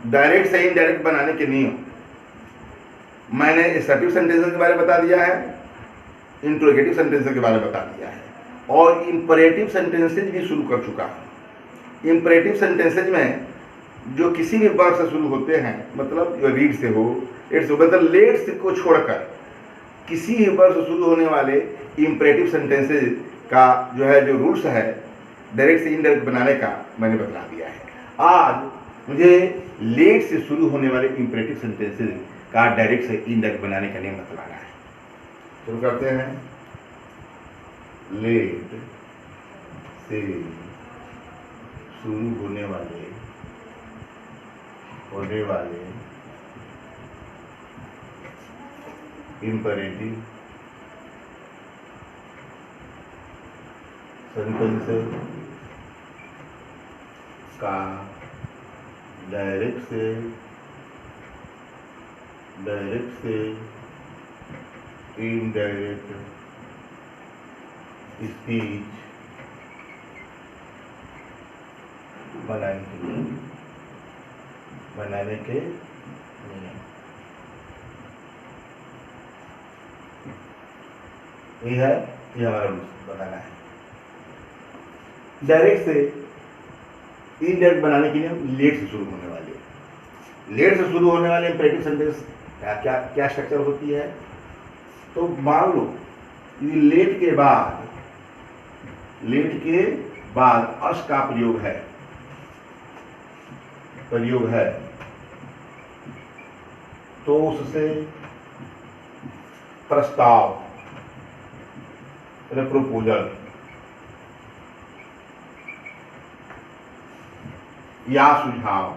Direct से indirect बनाने के नियम। मैंने एसर्टिव सेंटेंसेस के बारे में बता दिया है, इंट्रोगेटिव सेंटेंसेस के बारे में बता दिया है, और इंपरेटिव सेंटेंसेज भी शुरू कर चुका हूँ। इंपरेटिव सेंटेंसेज में जो किसी भी वर्ब से शुरू होते हैं, मतलब जो रीड से हो, इट से, मतलब लेट को छोड़कर किसी भी वर्ब से शुरू होने वाले इंपरेटिव सेंटेंसेज का जो है, जो रूल्स है डायरेक्ट से इनडायरेक्ट बनाने का, मैंने बता दिया है। आज मुझे लेट से शुरू होने वाले इंपरेटिव सेंटेंसेज का डायरेक्ट से इनडायरेक्ट बनाने का नियम बतलाना है। शुरू करते हैं। लेट से शुरू होने वाले इंपरेटिव सेंटेंसेस का डायरेक्ट से इनडायरेक्ट स्पीच बनाने के नियम। ये हमारा बताना है। डायरेक्ट से इनडायरेक्ट बनाने के नियम, लेट से शुरू होने वाले इंपरेटिव सेंटेंस क्या स्ट्रक्चर होती है। तो मान लो लेट के बाद अस का प्रयोग है, तो उससे प्रस्ताव, प्रपोजल या सुझाव,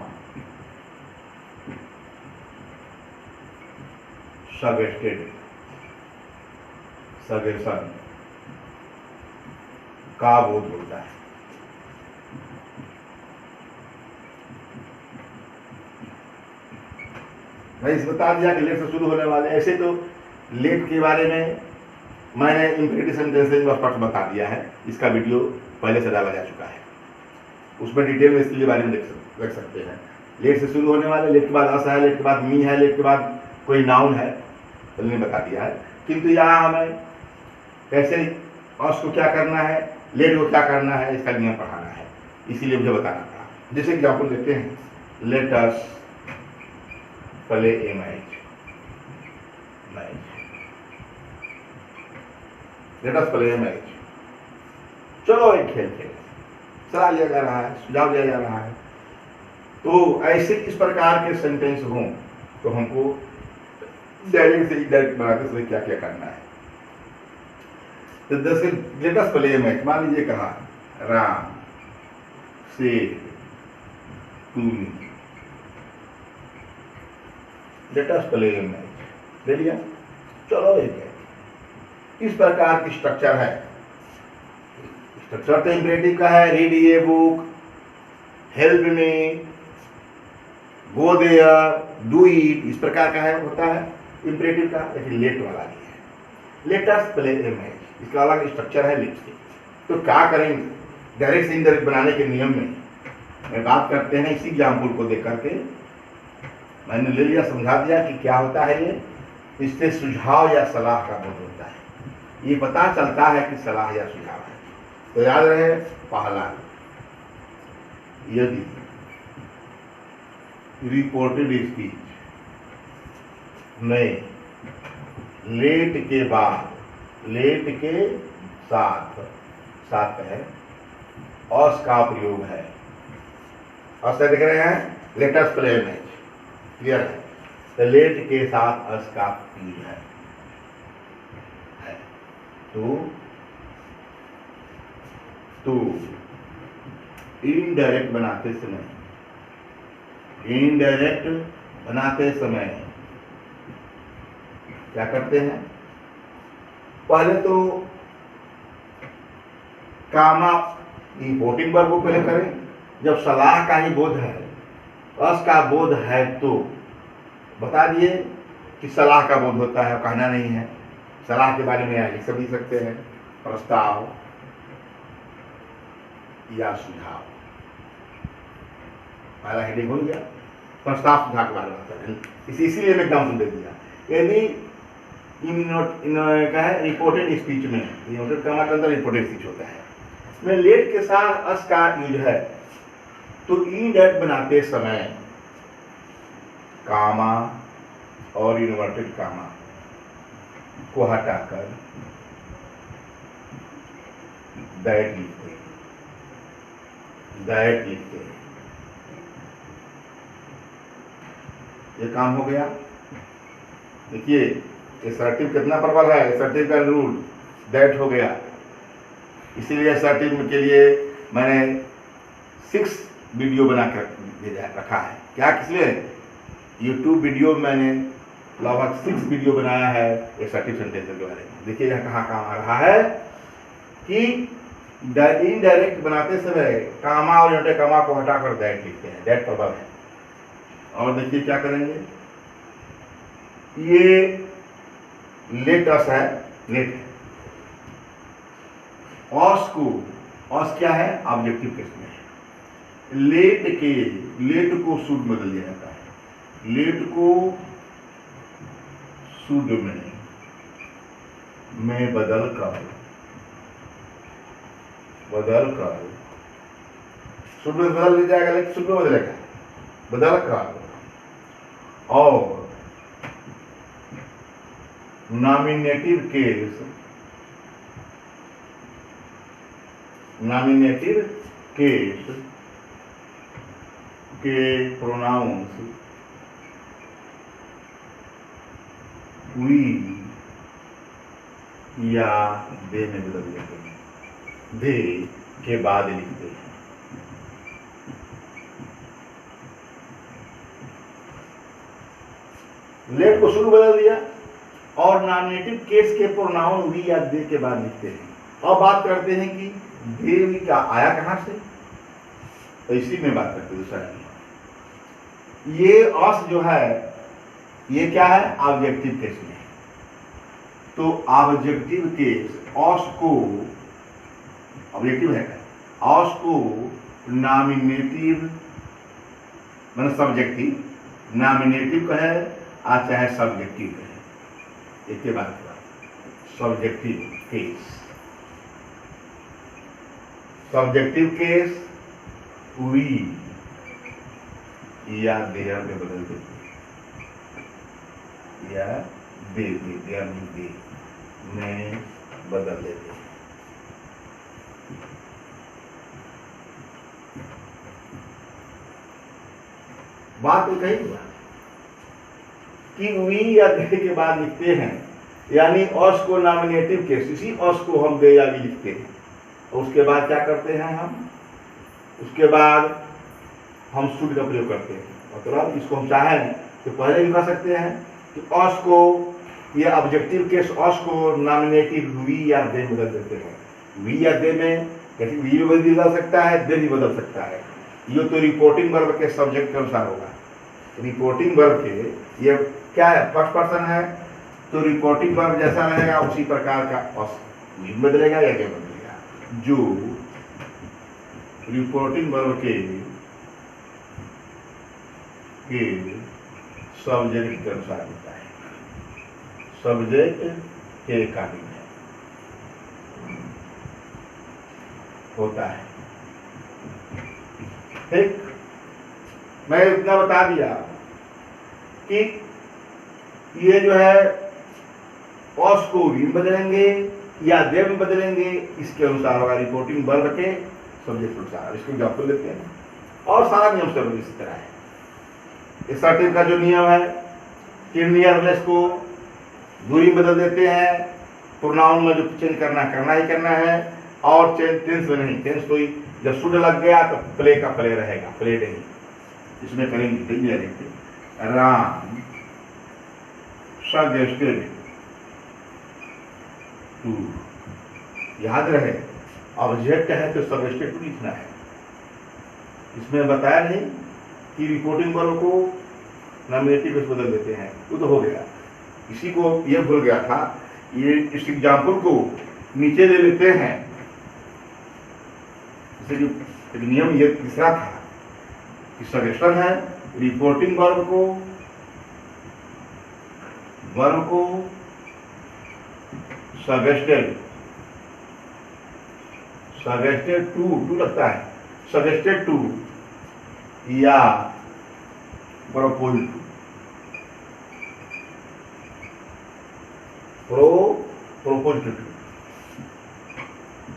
सजेशन का बोध होता है। मैं इस बता दिया कि लेट से शुरू होने वाले। ऐसे तो लेट के बारे में मैंने इंपरेटिव सेंटेंसेस फर्स्ट बता दिया है, इसका वीडियो पहले से डाला जा चुका है, उसमें डिटेल में इसके बारे में देख सकते हैं। लेट से शुरू होने वाले, लेट के बाद अस है, लेट के बाद मी है, लेट के बाद कोई नाउन है, पहले बता दिया है। किंतु यहाँ हमें कैसे अस को क्या करना है, लेट को क्या करना है, इसका नियम पढ़ाना है, इसीलिए मुझे बताना पड़ा। जैसे एग्जाम्पल देते हैं, late us play a match, late us play a match, चलो एक खेल खेलें, सलाह लिया जा रहा है, सुझाव दिया जा रहा है। तो ऐसे इस प्रकार के सेंटेंस हों तो हमको डायरेक्ट से इनडायरेक्ट बनाते समय क्या क्या करना है। तो जैसे let us play a match, मान लीजिए कहा राम से to, let us play a match, ले लिया, चलो एक है। इस प्रकार की स्ट्रक्चर है। स्ट्रक्चर तो इंपरेटिव का है, read a book, help me, go there, do it, इस प्रकार का है, होता है इंपरेटिव का। लेकिन लेट वाला भी है, late us play a match, इसका अलग स्ट्रक्चर है लेट से। तो क्या करेंगे डायरेक्ट से इनडायरेक्ट बनाने के नियम में बात करते हैं। इसी एग्जाम्पल को देख करके मैंने ले लिया, समझा दिया कि क्या होता है ये। इससे सुझाव या सलाह का बोध होता है, ये पता चलता है कि सलाह या सुझाव है। तो याद रहे, पहला, यदि रिपोर्टेड स्पीच में लेट के साथ है अस का प्रयोग है, अस देख रहे हैं, late us play match, clear है। तो लेट के साथ अस का प्रयोग है। तो इनडायरेक्ट बनाते समय क्या करते हैं, पहले तो कामा इंपोर्टिंग वर्ब को पहले करें। जब सलाह का ही बोध है, अस का बोध है, तो बता दिए कि सलाह का बोध होता है, कहना नहीं है। सलाह के बारे में लिख भी सकते हैं, प्रस्ताव या सुझाव, पहला हेडिंग हो गया। प्रस्ताव सुधार के बारे में आता है। इसीलिए मैं एग्जाम्पल दे दिया। यदि क्या है रिपोर्टेड स्पीच में, इनवर्टेड कॉमा के अंदर रिपोर्टेड स्पीच होता है, में लेट के साथ अस का यूज है, तो इनडायरेक्ट बनाते समय कामा और इनवर्टेड कामा को हटाकर दैट लिखते हैं, दैट लिखते हैं। ये काम हो गया। देखिए एसर्टिव कितना प्रबल है, एसर्टिव का रूल दैट हो गया। इसीलिए एसर्टिव के लिए मैंने 6 वीडियो बना कर रखा है। क्या किसलिए? यूट्यूब वीडियो मैंने लगभग 6 वीडियो बनाया है एसर्टिव सेंटेंस के बारे में। देखिए यहाँ कहाँ काम आ रहा है कि इनडायरेक्ट बनाते समय कामा और इनवर्टेड कामा को हटाकर दैट लिखते हैं, दैट प्रबल है। और देखिए क्या करेंगे, ये लेट अस है, लेट है। ऑस को, ऑस क्या है? ऑब्जेक्टिव केस में है। लेट के, लेट को शुड बदल दिया जाता है, लेट को शुड में बदल कर शुड में बदल दिया जाएगा, लेकिन शुड में बदलेगा, बदल कर और नॉमिनेटिव केस, नॉमिनेटिव केस के प्रोनाउंस वी या दे में बदल देते हैं, दे के बाद लिखते हैं। लेट को शुरू बदल दिया और नॉमिनेटिव केस के प्रोनाउन वी या दे के बाद लिखते हैं। अब बात करते हैं कि दे वी का आया कहां से, तो इसी में बात करते हैं। दूसरा ये अस जो है ये क्या है? ऑब्जेक्टिव केस में। तो ऑब्जेक्टिव केस अस को, ऑब्जेक्टिव है अस को नॉमिनेटिव मतलब सब्जेक्टिव, नॉमिनेटिव कहे आज चाहे सब्जेक्टिव कहे, एक के बाद subjective case, subjective case we या देयर में बदल देते या दे में बदल देते हैं। बात एक ही हुआ कि वी या दे के बाद लिखते हैं, यानी अस को नॉमिनेटिव केस, इसी अस को हम दे या भी लिखते हैं। और उसके बाद क्या करते हैं हम? उसके बाद हम शुड का प्रयोग करते हैं। मतलब इसको हम चाहें तो पहले भी कह सकते हैं कि अस को, ये ऑब्जेक्टिव केस अस को नॉमिनेटिव वी या दे बदल देते हैं। वी या दे में कैसे वी भी बदल सकता है, दे भी बदल सकता है। ये तो रिपोर्टिंग वर्ब के सब्जेक्ट के अनुसार होगा। रिपोर्टिंग वर्ब के ये क्या है? फर्स्ट पर्सन है, तो रिपोर्टिंग वर्ब जैसा रहेगा उसी प्रकार का अस वी बदलेगा या दे बदलेगा। जो रिपोर्टिंग वर्ब के सब्जेक्ट के अनुसार होता है, सब्जेक्ट के अकॉर्डिंग होता है। ठीक, मैं इतना बता दिया कि ये जो है अस को वी बदलेंगे या दे में बदलेंगे, इसके अनुसार होगा रिपोर्टिंग वर्ब के सब्जेक्ट अनुसार। इसको एग्जाम्पल लेते हैं और सारा नियम सब इसी तरह है। एसर्टिव का जो नियम है कि नियरलेस को दूरी बदल देते हैं, प्रोनाउन में जो चेंज करना ही करना है, और चेंज टेंस में नहीं। टेंस तो जब शुड लग गया तो प्ले का प्ले रहेगा, प्ले नहीं। इसमें करेंगे देखते राम सजेस्टेड टू, याद रहे ऑब्जेक्ट है तो सजेस्टेड टू लिखना है। इसमें बताया नहीं कि रिपोर्टिंग वर्ब को नॉमिनेटिव में बदल देते हैं, वो तो हो गया। इसी को ये भूल गया था, ये इस एग्जाम्पल को नीचे ले लेते हैं। जैसे जो एक नियम ये तीसरा था कि सजेशन है रिपोर्टिंग वर्ब को सजेस्टेड टू लगता है, सजेस्टेड टू या प्रोपोज टू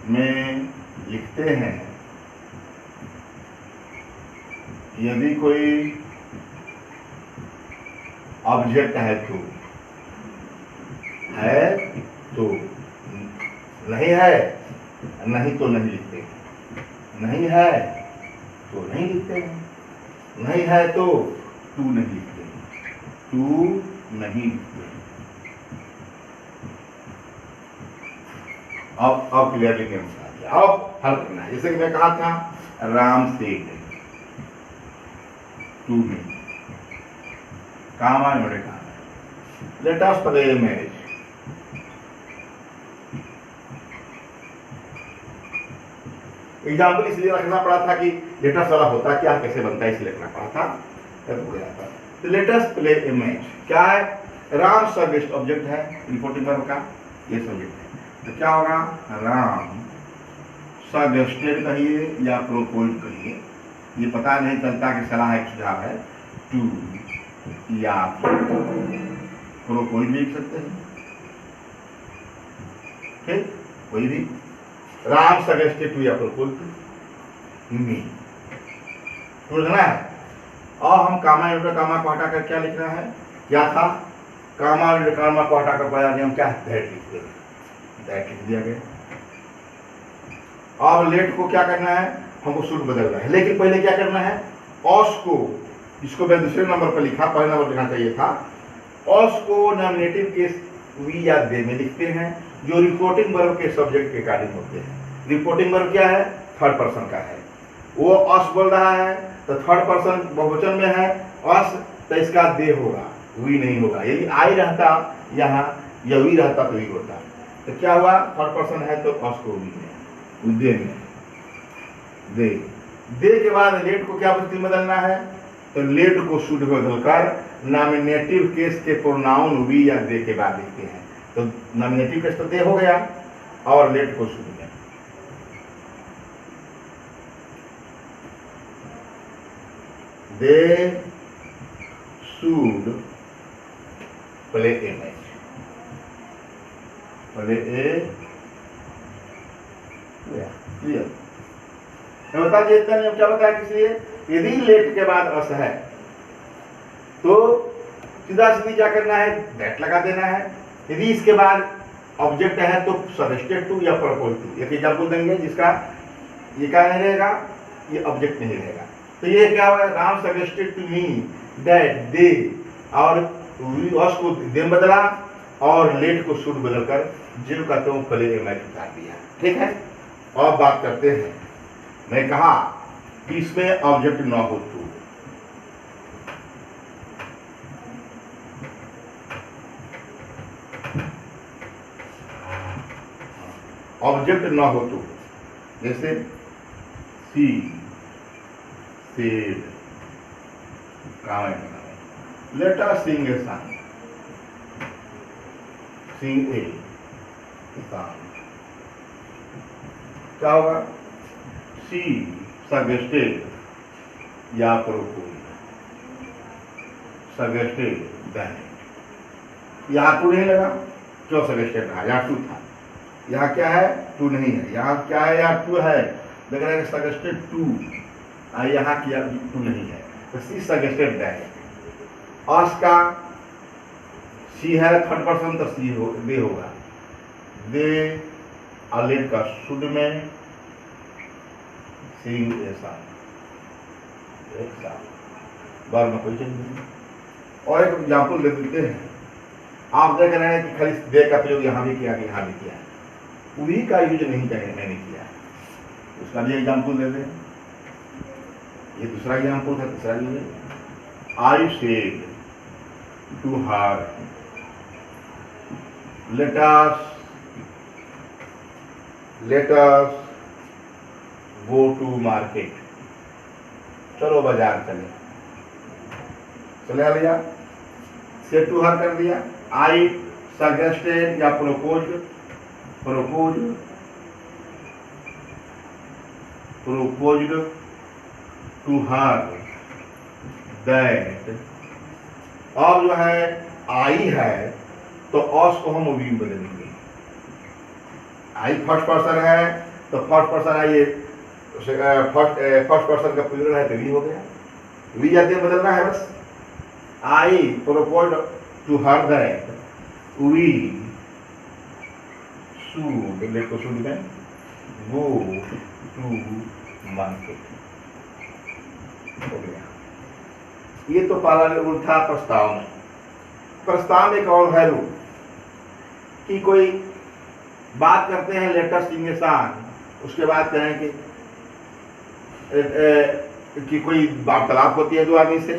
में लिखते हैं यदि कोई ऑब्जेक्ट है तो नहीं है, नहीं तो नहीं लिखते, नहीं है तो नहीं लिखते, नहीं है तो टू नहीं लिखते, टू नहीं लिखते। अब क्लियरली नहीं बता दिया। अब हल करना है, जैसे कि मैं कहा था राम से टू नहीं, कामा इन्होंने कहा late us play match. Example इसलिए रखना पड़ा था कि लेटस वाला होता क्या, कैसे बनता है, इसलिए रखना पड़ा था, तब हो गया था। तो लेटस प्ले ए मैच क्या है, राम सब्जेक्ट ऑब्जेक्ट है, रिपोर्टिंग वर्ब का ये सब्जेक्ट है, तो क्या होगा राम सजेस्टेड कहिए या प्रोपोज कहिए, ये पता नहीं चलता कि सलाह एक सुझाव है, टू या प्रोपोज भी लिख सकते हैं, ठीक, कोई भी राम सजेस्टेड टू या प्रोपोज मी टू लिखना है। और हम कामा कामा को हटाकर क्या लिखना है, क्या था कामा कामा को हटाकर पहला नियम क्या है, दैट लिख देना, दैट लिख दिया गया। अब लेट को क्या करना है, हमको शुड बदलना है, लेकिन पहले क्या करना है, ऑस को, इसको मैं दूसरे नंबर पर लिखा, पहले नंबर लिखना चाहिए था, ऑस को नॉमिनेटिव केस वी या दे में लिखते हैं जो रिपोर्टिंग वर्ब के सब्जेक्ट के अकॉर्डिंग होते हैं। रिपोर्टिंग वर्ब क्या है, थर्ड पर्सन का है, वो अस बोल रहा है तो थर्ड पर्सन बहुवचन में है अस, तो इसका दे होगा, वी नहीं होगा। यदि आई रहता यहाँ या वी रहता तो वी होता, तो क्या हुआ, थर्ड पर्सन है तो अस को वी में, दे में, दे के बाद लेट को क्या बदलना है, तो लेट को शुड बदलकर नॉमिनेटिव केस के प्रोनाउन वी या दे के बाद लिखते हैं। तो नॉमिनेटिव केस तो दे हो गया और लेट को शुड में, they should play a match, play A clear. बता दिए इतना नियम क्या बताया, किसलिए, यदि लेट के बाद अस है तो सीधा सीधी क्या करना है, दैट लगा देना है। यदि इसके बाद ऑब्जेक्ट है तो सजेस्टेड टू या प्रपोज टू। एक एग्जाम्पल देंगे जिसका ये क्या नहीं रहेगा, ये ऑब्जेक्ट नहीं रहेगा, तो ये क्या हुआ, Ram suggested to me that they, और अस को दे बदला और लेट को शुड बदलकर जिन का तो प्ले ए मैच उतार दिया, ठीक है। और बात करते हैं, मैं कहा कि इसमें ऑब्जेक्ट न हो तो, ऑब्जेक्ट न हो तो, जैसे she said, let us sing a song, sing a song, क्या होगा, सी सजेस्टेड या प्रोपोज, सजेस्टेड दैट, यहाँ टू नहीं लगा, क्यों सजेस्टेड रहा, यहाँ टू था, यहाँ क्या है, टू नहीं है, यहाँ क्या है, यहाँ टू है, लग रहा है सजेस्टेड टू, यहाँ किया टू नहीं है, तो सी सजेस्टेड दैट। अस का सी है थर्ड पर्सन तो सी हो, दे होगा, दे, और लेट का शुड में सिंग ए सॉन्ग, एक साथ बार में कोई चीज नहीं। और एक एग्जाम्पल दे देते हैं, आप देख रहे हैं कि खाली दे का प्रयोग यहाँ भी किया, यहाँ भी किया, वी का यूज नहीं करें, मैंने किया, उसका भी एग्जाम्पल दे दें। ये दूसरा एग्जाम्पल था, तीसरा लीजिए, I said to her let us go to market, चलो बाजार चले, चला लिया, सेड टू हर कर दिया। आई सजेस्टेड या प्रोपोज्ड टू हर दैट। अब जो है आई है तो ऑस को हम वी बदलेंगे। आई फर्स्ट पर्सन है तो फर्स्ट पर्सन है, ये फर्स्ट पर्सन का प्लूरल है तो वी हो गया। वी जाते बदलना है बस। I proposed to her that we should, देखो शुड में गो टू मार्केट हो गया। ये तो पहला रूल था प्रस्ताव में। प्रस्ताव में एक और है रूल कि कोई बात करते हैं लेटेस्ट इंसान, उसके बाद कहें कि कोई वार्तालाप होती है दो आदमी से,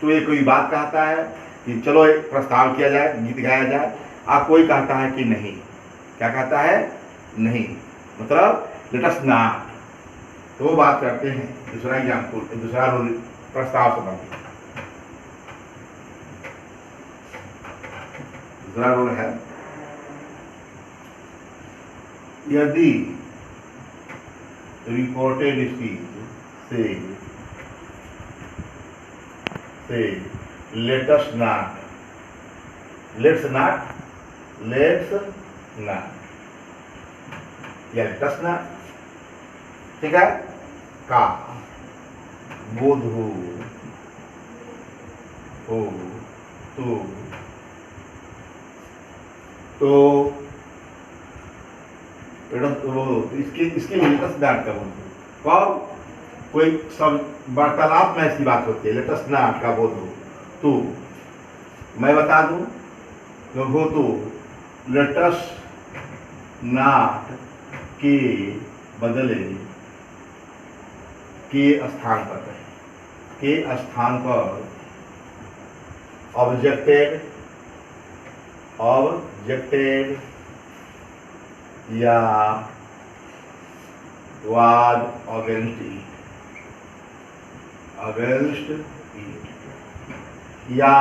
तो ये कोई बात कहता है कि चलो एक प्रस्ताव किया जाए, गीत गाया जाए, आप कोई कहता है कि नहीं। क्या कहता है? नहीं, मतलब लेटेस्ट नॉट। तो वो बात करते हैं। दूसरा एग्जाम्पल, दूसरा रूल प्रस्ताव संबंधी। दूसरा रूल है, यदि रिपोर्टेड स्पीच से लेट्स नॉट या लेट्स नॉट, ठीक है, का बोध हो तो इसके लेटेस्ट नॉट का बोध हो। और कोई सब वार्तालाप में ऐसी बात होती है, लेटेस्ट नॉट का बोध हो तो मैं बता दूं तो हो तो लेटेस्ट नॉट के बदले के स्थान पर है, के स्थान पर ऑब्जेक्टेड या वाज अगेंस्ट इट या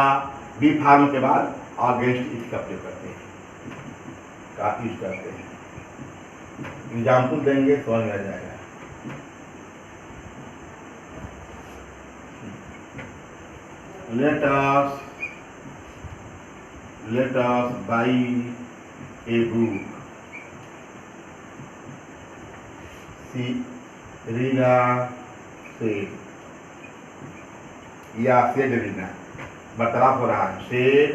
बी फार्म के बाद अगेंस्ट इट का प्रयोग करते हैं, का यूज करते हैं। एग्जाम्पल देंगे समझ में आ जाएगा। let us buy a book. Reena said, या said रीना, बर्तालाप हो रहा है, said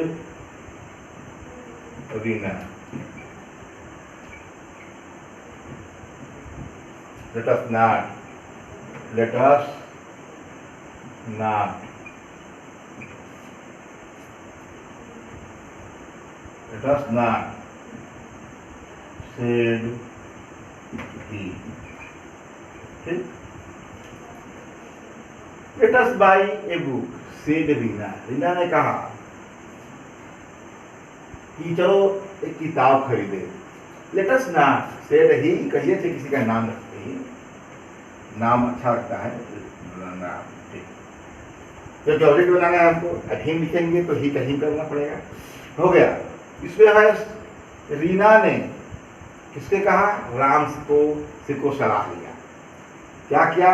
Reena. let us not said he, ठीक। let us buy a book, said Reena ने कहा कि चलो एक किताब खरीदे। let us not said he, कहिए थे किसी का नाम रखते ही, नाम अच्छा लगता है नाम, ठीक। तो ऑब्जेक्ट बनाना है आपको, हिम लिखेंगे तो ही का हिम करना पड़ेगा, हो गया। इसमें है रीना ने किसके कहा? राम को सलाह लिया, क्या किया?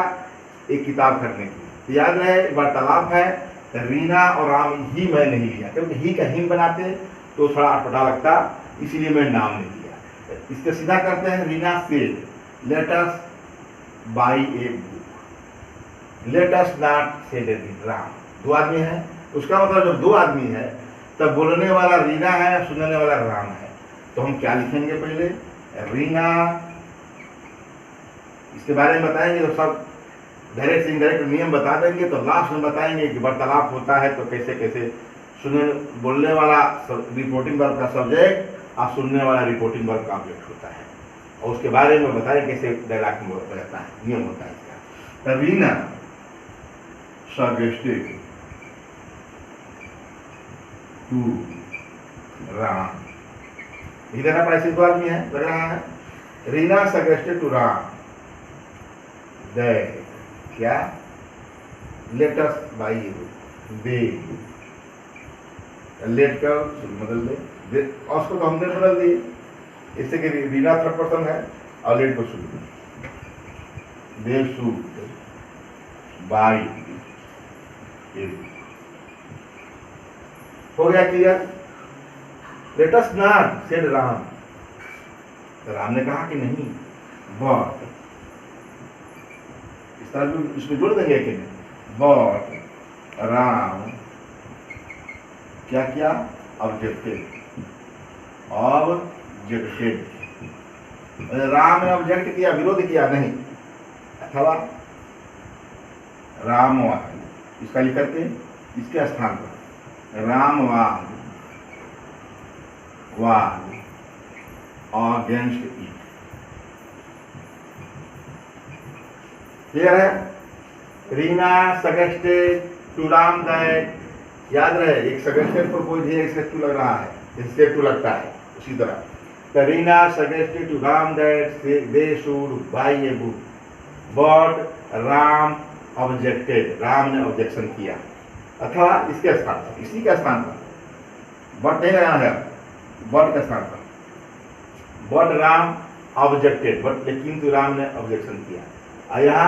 एक किताब खरीदने की। तो याद रहे वार्तालाप है, रीना और राम ही मैं नहीं लिया, क्योंकि ही का हिम बनाते तो थोड़ा अटपटा लगता, इसीलिए मैं नाम नहीं लिया। इसके सीधा करते हैं, Reena said let us by a book, let us not said Ram. दो आदमी है, उसका मतलब जब दो आदमी है तब बोलने वाला रीना है, सुनने वाला राम है। तो हम क्या लिखेंगे? पहले रीना, इसके बारे में बताएंगे तो सब डायरेक्ट से इनडायरेक्ट नियम बता देंगे। तो लास्ट में बताएंगे कि वार्तालाप होता है तो कैसे कैसे बोलने वाला रिपोर्टिंग वर्ब का सब्जेक्ट और सुनने वाला रिपोर्टिंग वर्ब का ऑब्जेक्ट होता है, और उसके बारे में बताएं कैसे डायलॉग में रहता है, नियम होता है इसका। रीना सजेस्टेड टू राम, इधर ना पड़ा, दो आदमी है, लग रहा है। Reena suggested to Ram that, क्या? लेट अस बाय दे लेट का बदल दे, और उसको तो हमने बदल दिए, इससे कि रीना थर्ड पर्सन है और लेट को शुड, दे शुड बाई, हो गया clear. Let us not said Ram, तो राम ने कहा कि नहीं, बट इस तरह भी इसमें जोड़ देंगे कि नहीं, बट राम क्या किया, ऑब्जेक्टेड, ऑब्जेक्टेड, राम ने ऑब्जेक्ट किया, विरोध किया नहीं, अथवा रामवाद, इसका लिख करके इसके स्थान पर रामवाद वाद अगेंस्ट इट, क्लियर है। Reena suggested to Ram that, याद रहे एक सजेस्टेड पर कोई भी इससे टू लग रहा है, इससे टू लगता है, उसी तरह Reena suggested to Ram that they should buy a book, but Ram objected, Ram ने ऑब्जेक्शन किया, अथवा इसके स्थान पर, इसी के स्थान पर, बट नहीं लगाना है, बट के स्थान पर, बट राम ऑब्जेक्टेड, बट लेकिन तो राम ने ऑब्जेक्शन किया। और यहाँ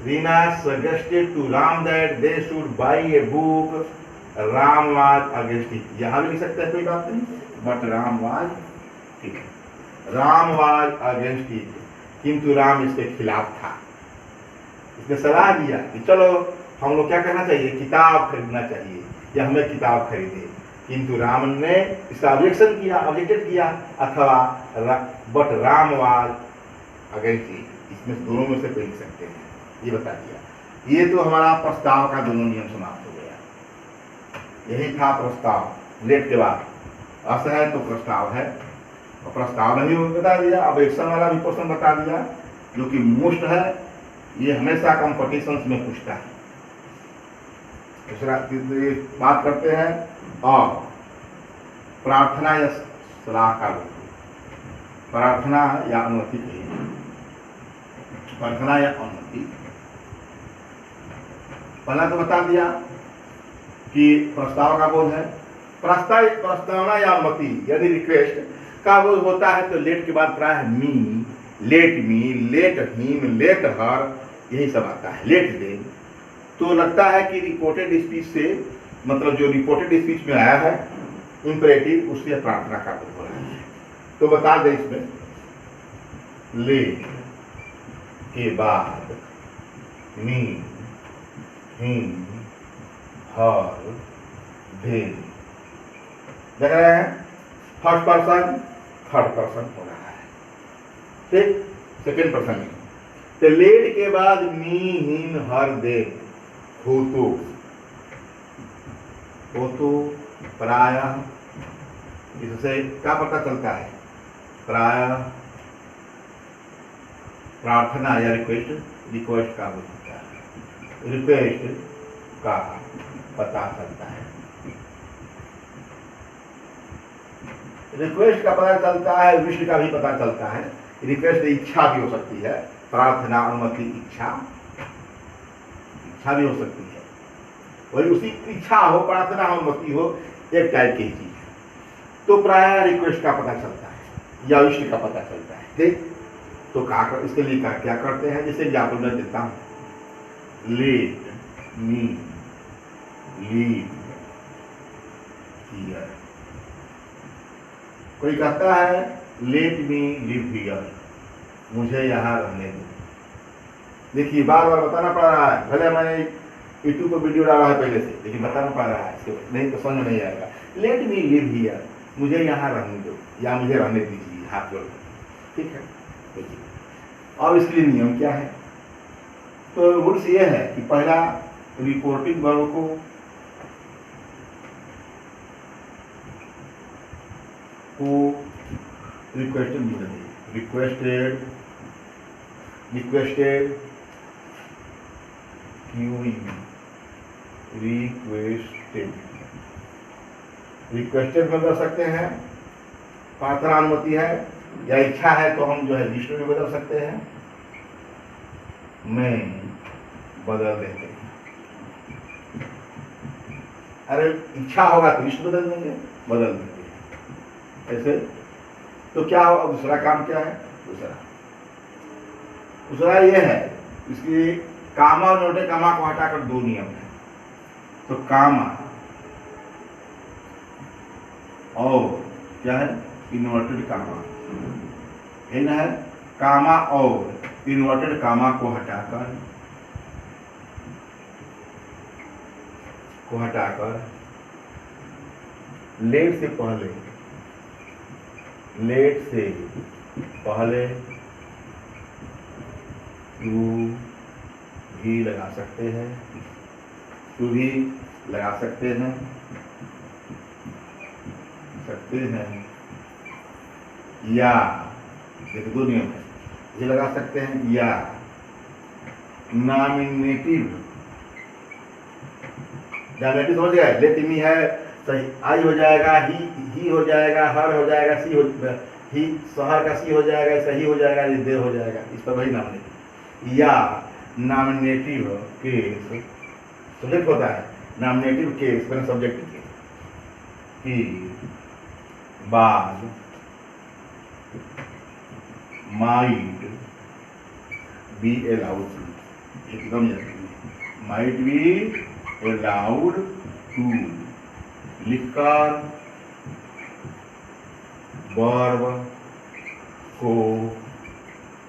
Reena suggested to Ram that they should buy a book, Ram was against it, यहाँ भी लिख सकते हैं, कोई बात नहीं, बट राम वाज, ठीक है, राम वाज अगेंस्ट इट, किंतु राम इसके खिलाफ था। इसने सलाह दिया कि चलो हम लोग क्या करना चाहिए, किताब खरीदना चाहिए या हमें किताब खरीदे, किंतु राम ने इसका ऑब्जेक्शन किया, ऑब्जेक्टेड किया, अथवा but Ram was against it, इसमें दोनों में से कोई लिख सकते हैं, ये बता दिया। ये तो हमारा प्रस्ताव का दोनों नियम समाप्त हो गया, यही था प्रस्ताव। लेट के बाद अस है तो प्रस्ताव है, और प्रस्ताव नहीं बता दिया, अब एक्शन वाला भी क्वेश्चन बता दिया जो कि मोस्ट है, ये हमेशा कंपटीशंस में पूछता है। दूसरा बात करते हैं, और प्रार्थना या सलाह का रूप, प्रार्थना या अनुमति के, प्रार्थना या अनुमति, पहला तो बता दिया कि प्रस्ताव का बोध है, प्रस्तावना या अनुमति यदि रिक्वेस्ट का बोध होता है तो लेट के बाद प्राय me, let me, let him, let her, यही सब आता है, लेट देम। तो लगता है कि रिपोर्टेड स्पीच से, मतलब जो रिपोर्टेड स्पीच में आया है इंपरेटिव, उससे प्रार्थना का बोध हो रहा है। तो बता दें इसमें, लेट के बाद मी, हिम, हर, देम, देख रहे हैं, फर्स्ट पर्सन थर्ड पर्सन हो रहा है, ठीक, सेकेंड पर्सन में। तो लेट के बाद मी, हिम, हर, देम, होतो प्रायः, इससे क्या पता चलता है, प्रायः प्रार्थना या रिक्वेस्ट का हो सकता है, रिक्वेस्ट का पता चलता है, रिक्वेस्ट का पता चलता है, विश का भी पता चलता है। रिक्वेस्ट इच्छा भी हो सकती है, प्रार्थना अनुमति इच्छा भी हो सकती है, वही उसी इच्छा हो, प्रार्थना हो, अनुमति हो, एक टाइप की चीज है। तो प्राय रिक्वेस्ट का पता चलता है या विश का पता चलता है, ठीक। तो इसके लिए क्या करते हैं, जैसे एग्जाम्पल मैं देता हूँ, लेट मी लीव हियर, कोई कहता है लेट मी लिव हियर, मुझे यहाँ रहने दो। देखिए बार बार बताना पड़ रहा है, भले मैंने यूट्यूब पर वीडियो डाला है पहले से, लेकिन बताना पड़ रहा है, नहीं तो समझ नहीं आएगा। लेट मी लिव हियर, मुझे यहाँ रहने दो या मुझे रहने दीजिए, हाथ जोड़, ठीक है। देखिए अब इसके लिए नियम क्या है, तो रूल्स ये है कि पहला रिपोर्टिंग वर्ब को रिक्वेस्टेड मिल रही है, रिक्वेस्टेड रिक्वेस्टेड में बदल सकते हैं, प्रार्थना अनुमति है या इच्छा है तो हम जो है विष्णु में बदल सकते हैं, मैं बदल देते हैं। अरे इच्छा होगा तो इष्ट बदल देंगे, बदल देंगे ऐसे। तो क्या हो, दूसरा काम क्या है? दूसरा ये है, इसकी कामा और नोटे कामा को हटाकर दो नियम है। तो कामा और क्या है? Inverted comma. इन है कामा और इन्वर्टेड कामा को हटाकर लेट से पहले टू भी लगा सकते हैं, या देखो दो नियम है, ये लगा सकते हैं, या नॉमिनेटिव समझ गए? लेट मी है, सही आई हो जाएगा, ही हो जाएगा, हर हो जाएगा, सी हो, ही शहर का सी हो जाएगा, सही हो जाएगा, दे हो जाएगा, इस पर वही नॉमिनेटिव। या नॉमिनेटिव केस सब्जेक्ट होता है, नॉमिनेटिव केस मैंने सब्जेक्ट के बाद माइट बी अलाउड टू, एकदम माइट बी अलाउड टू लिखकर वर्ब को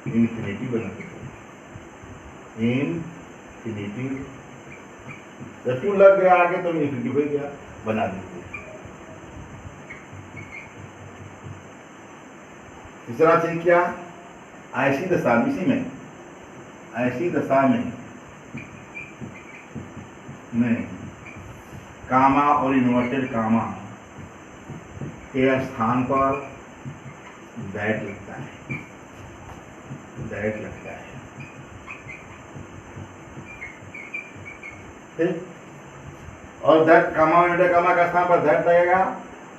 इंफिनिटिव बना देते हैं। इंफिनिटिव जब टू लग गया आगे तो इंफिनिटिव हो गया, बना देते हैं। तीसरा चीज क्या? ऐसी दशा में कामा और इन्वर्टेड कामा के स्थान पर दैट लगता है, ठीक? और दैट कामा और इन्वर्टेड कामा का स्थान पर दैट लगेगा,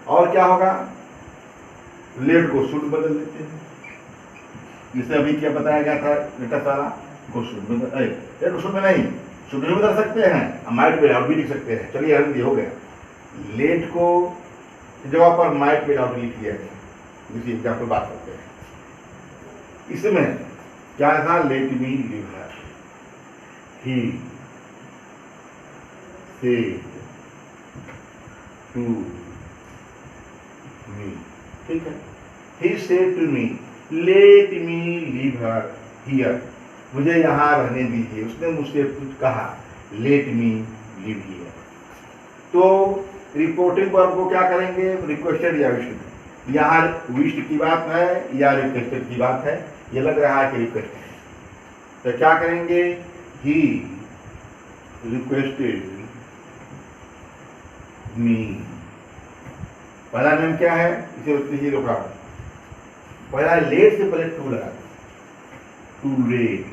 और क्या होगा? लेट को शुड बदल देते हैं, जिसे अभी क्या बताया गया था, लेटेस्ट वाला को शुड बदल, लेट को शुड में नहीं, शुड भी बदल सकते हैं, माइट विदाउट भी लिख सकते हैं। चलिए ये हो गया, लेट को जगह पर माइट विदाउट लिख दिया गया। इसी एग्जाम्पल बात करते हैं। इसमें क्या था? Let me live her, he said to me, ठीक है? He said to me let me live her here, मुझे यहाँ रहने दीजिए। उसने मुझसे कुछ कहा, लेट मी लिव हियर। तो रिपोर्टिंग वर्ब को क्या करेंगे? रिक्वेस्टेड या विश्ड। यहाँ विश्ड की बात है या रिक्वेस्टेड की बात है? ये लग रहा है कि रिक्वेस्टेड है, तो क्या करेंगे? ही रिक्वेस्टेड मी। पहला नेम क्या है? इसे रोका, पहला लेट से पहले टू लगा, टू लेट,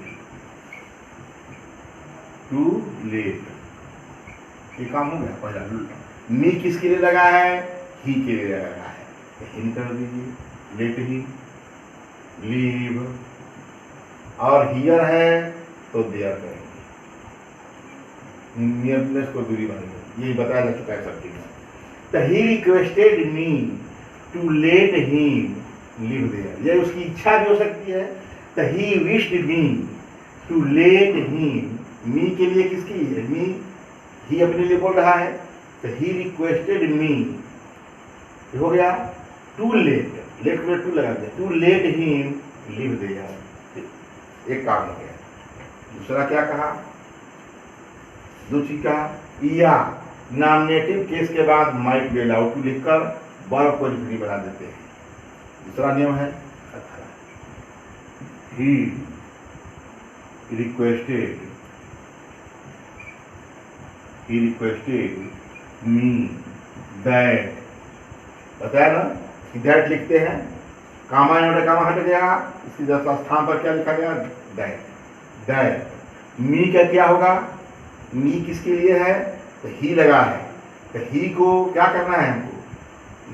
ये काम हो गया। पहला मी किसके लिए लगा है? ही के लिए लगा है, हिंट कर दीजिए, लेट ही, लीव, और हियर है तो देयर करेंगे, नियरनेस को दूरी मानेंगे, ये बताया जा चुका है सब चीजें। तो he requested me to let him live there, ये उसकी इच्छा भी हो सकती है। तो he wished me to let him, me के लिए किसकी है? मी, ही अपने लिए बोल रहा है, तो ही रिक्वेस्टेड मी, हो गया टू लेट, लेट में टू लगा दिया, to let him live there, एक काम हो गया। दूसरा क्या कहा? दूसरी कहा, या नॉमिनेटिव केस के बाद माइट बी अलाउड टू लिखकर वर्ब को इंफिनिटिव बना देते हैं। दूसरा नियम है, ही रिक्वेस्टेड मी दैट, बताया ना कि दैट लिखते हैं, कामा इन्वर्टेड कामा हट गया, इसकी स्थान पर क्या लिखा गया? दैट। मी का क्या होगा? मी किसके लिए है? तो ही लगा है, तो ही को क्या करना है हमको?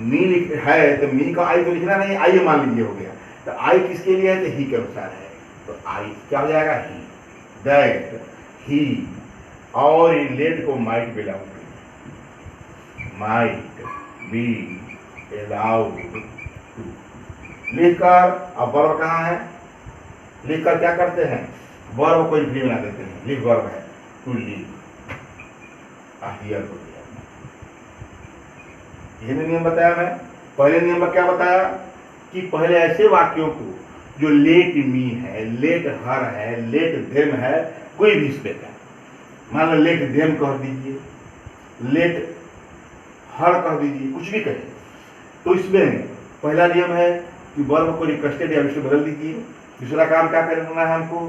मी है तो मी का आई तो लिखना नहीं, आई मान लीजिए हो गया, तो आई किसके लिए है? तो ही के अनुसार है, तो आई क्या हो जाएगा? ही, दैट ही, और लेट को might be allowed, might be allowed to. लिखकर, अब वर्ब कहाँ है, लिखकर क्या करते हैं, वर्ब को इंफिनिटी बना देते हैं। लिव वर्ब है, टू लिव, हियर हो गया। यही नियम बताया मैं। पहले नियम में क्या बताया कि पहले ऐसे वाक्यों को जो लेट मी है, लेट हर है, लेट देम है, कोई भी स्पेल है, मान लो लेट देम कह दीजिए, लेट हर कह दीजिए, कुछ भी कहें, तो इसमें पहला नियम है कि वर्ब को रिक्वेस्टेड या विषय बदल दीजिए। दूसरा काम क्या करना है हमको,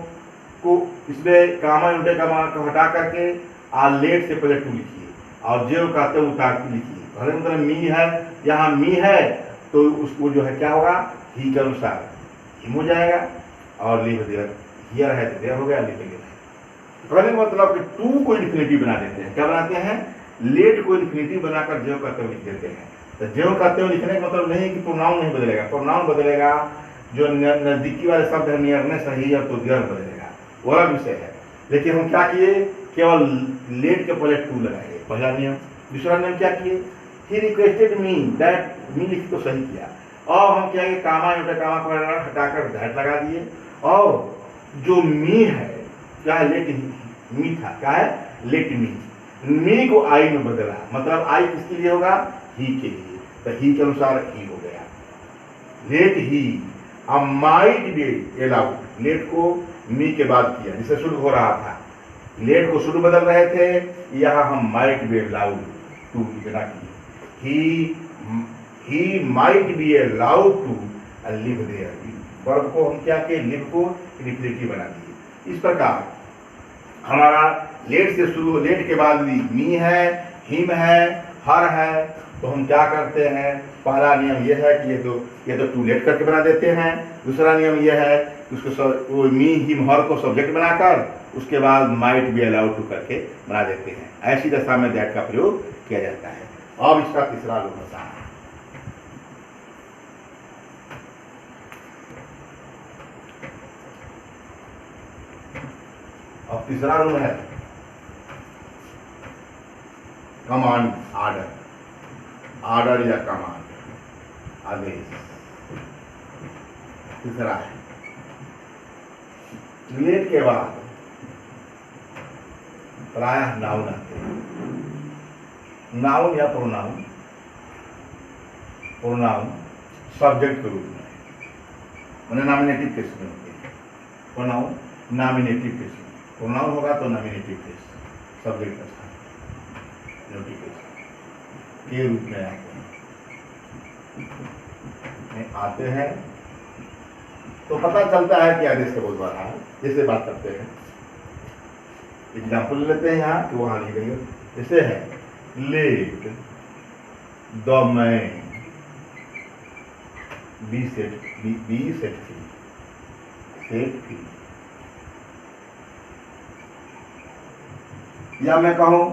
को इसमें कामा उल्टे कामा को हटा करके लेट से पहले टू लिखिए और जो कहते हैं उतार के लिखिए। पहले मतलब मी है, यहाँ मी है तो उसको जो है क्या होगा, ही के अनुसार हिम हो जाएगा, और लिव देयर, हियर है तो देयर हो गया, लिव देयर है। पहले मतलब कि टू को इन्फिनिटी बना देते हैं। क्या बनाते हैं, लेट को इन्फिनिटी बनाकर जो कहते हुए लिख देते हैं। तो जो कहते हुए लिखने का मतलब नहीं कि प्रोनाउन नहीं बदलेगा, प्रोनाउन बदलेगा, जो नजदीकी वाले शब्द है नियरनेस है, ही और तो देयर बदलेगा, वो अलग विषय है। लेकिन हम क्या किए, केवल लेट के पहले टू लगाए, पहला नियम। दूसरा नियम क्या किए, ही रिक्वेस्टेड मी दैट, मी लिख तो सही किया, और हम क्या है कामा उल्टा कामा को हटाकर दैट लगा दिए, और जो मी है क्या है, लेट मी था, क्या है, लेट मी को आई में बदला, मतलब आई किसके लिए होगा, ही के लिए, तो ही के अनुसार ही हो गया। Let he might be allowed, let को मी के बाद किया, जिसे शुरू हो रहा था, लेट को शुरू बदल रहे थे, यहाँ हम माइट बी अलाउड टू बिना किए, he might be allowed to live there. Verb को हम क्या किए, लिव को इन्फिनिटी बना दिए। इस प्रकार हमारा लेट से शुरू, लेट के बाद भी मी है, हिम है, हर है, तो हम क्या करते हैं, पहला नियम यह है कि ये तो टू लेट करके बना देते हैं। दूसरा नियम यह है कि उसको मी हिम हर को सब्जेक्ट बनाकर उसके बाद माइट बी अलाउड टू करके बना देते हैं। ऐसी दशा में दैट का प्रयोग किया जाता है। अब इसका तीसरा रूप होता है, अब तीसरा रूल है कमांड, आर्डर, आर्डर या कमांड, आदेश। तीसरा है लेट के बाद प्रायः नाउन आते हैं, नाउन या प्रोनाउन, प्रोनाउन सब्जेक्ट के रूप में, मैंने नॉमिनेटिव केस में होते हैं, प्रोनाउन नॉमिनेटिव केस में, प्रोनाउन होगा तो नॉमिनेटिव केस, सब्जेक्ट का स्थान नोटिफिकेशन के रूप में आते हैं। तो पता चलता है कि आदेश का बहुत बड़ा है। जैसे बात करते हैं, एग्जाम्पल लेते हैं यहाँ कि वहाँ ली गई है, जैसे है let the man be set free, set free. या मैं कहूं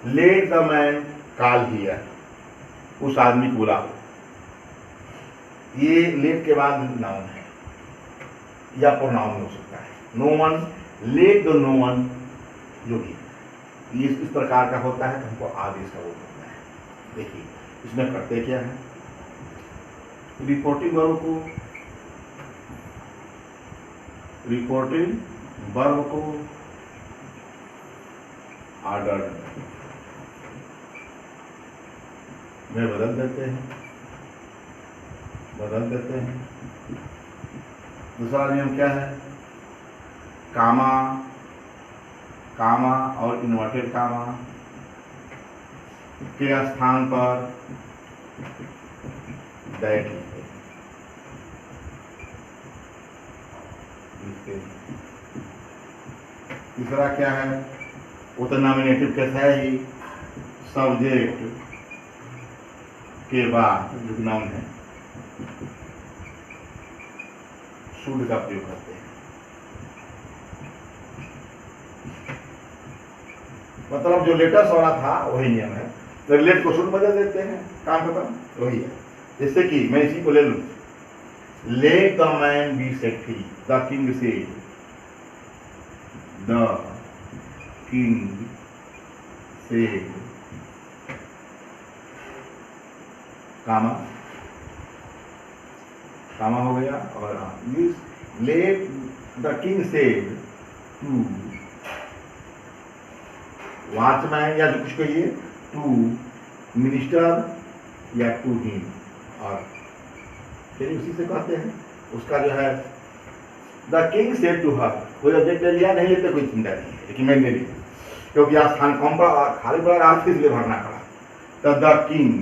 late the man call here, उस आदमी को बुलाओ, ये लेट के बाद नाउन है या प्रोनाउन हो सकता है। No one, let the no one, जो भी ये इस प्रकार का होता है तो हमको आदेश का रूप होता है। देखिए इसमें करते क्या है, रिपोर्टिंग वर्ब को ऑर्डर में बदल देते हैं। दूसरा नियम क्या है, कामा और इन्वर्टेड कामा के स्थान पर दैट लिखते हैं। तीसरा क्या है, वो तो नॉमिनेटिव केस है ही, सब्जेक्ट के बाद जो नाउन है शुड का प्रयोग करते हैं। मतलब जो लेटेस्ट वाला था वही नियम है, तो लेट को शुड बदल देते हैं, काम खत्म, वही है। जैसे कि मैं इसी को ले लूं, let the man be set free, the king said, the king said comma, comma हो गया। और let the king said to watchman, या जो कुछ कहिए, टू मिनिस्टर या टू हिम, और चलिए उसी से कहते हैं। उसका जो है the king said to her, कोई ऑब्जेक्ट ले लिया, नहीं लेते कोई चिंता नहीं है, लेकिन मैंने लिया क्योंकि आज स्थान कम पड़ा, खाली पड़ा, आज इसलिए भरना पड़ा। तो द किंग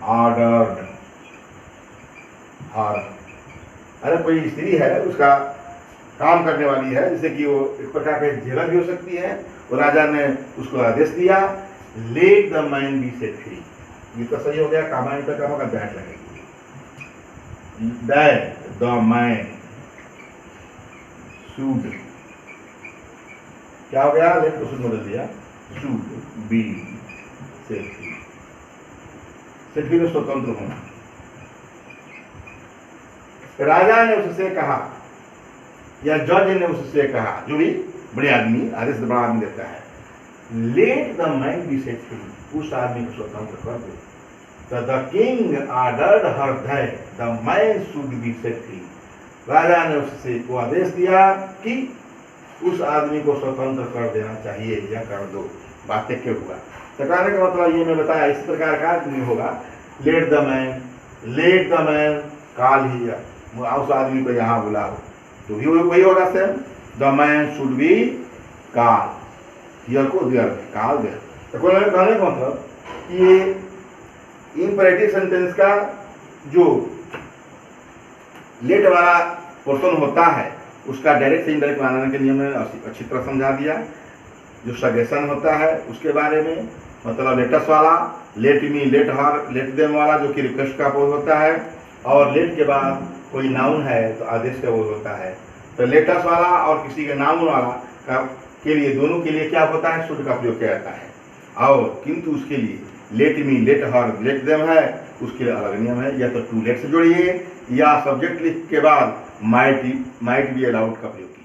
ऑर्डर्ड हर, अरे कोई स्त्री है, उसका काम करने वाली है, जैसे कि वो एक प्रकार का जेलर भी हो सकती है, और राजा ने उसको आदेश दिया, late the man be set free. ये तो सही हो गया, कामायन पे कामा का दैट लगेगी, दैट द मैन शुड, क्या हो गया, लेट को शुड बदल दिया, should be set free. Set free में स्वतंत्र होना। राजा ने उससे कहा या जज ने उससे कहा, जो भी बड़े आदमी, आदेश बड़ा आदमी देता है, let the man be set free, उस आदमी को स्वतंत्र कर दो। तो the king ordered her that the man should be set free, राजा ने उससे वो आदेश दिया कि उस आदमी को स्वतंत्र कर देना चाहिए या कर दो। बात के हुआ, तो कहने का मतलब ये मैं बताया, इस प्रकार का नहीं होगा, लेट द मैन कॉल ही, उस आदमी को यहाँ बुलाओ, तो भी वही होगा same, the man should be call, here को देयर, कॉल देयर। तो कहने का मतलब ये इंपरेटिव सेंटेंस का जो लेट वाला पोर्शन होता है, उसका डायरेक्ट से इनडायरेक्ट बनाने के नियम में अच्छी तरह समझा दिया। जो सजेशन होता है उसके बारे में, मतलब लेटस वाला, late me, let her, let them वाला जो कि रिक्वेस्ट का बोध होता है, और लेट के बाद कोई नाउन है तो आदेश का बोध होता है। तो लेटस वाला और किसी के नाउन वाला का के लिए, दोनों के लिए क्या होता है, शुड का प्रयोग किया जाता है। और किंतु उसके लिए late me, let her, let them है, उसके लिए अलग नियम है, या तो टू लेट से जोड़िए, या सब्जेक्ट लिख के बाद माइट बी अलाउड का प्रयोग।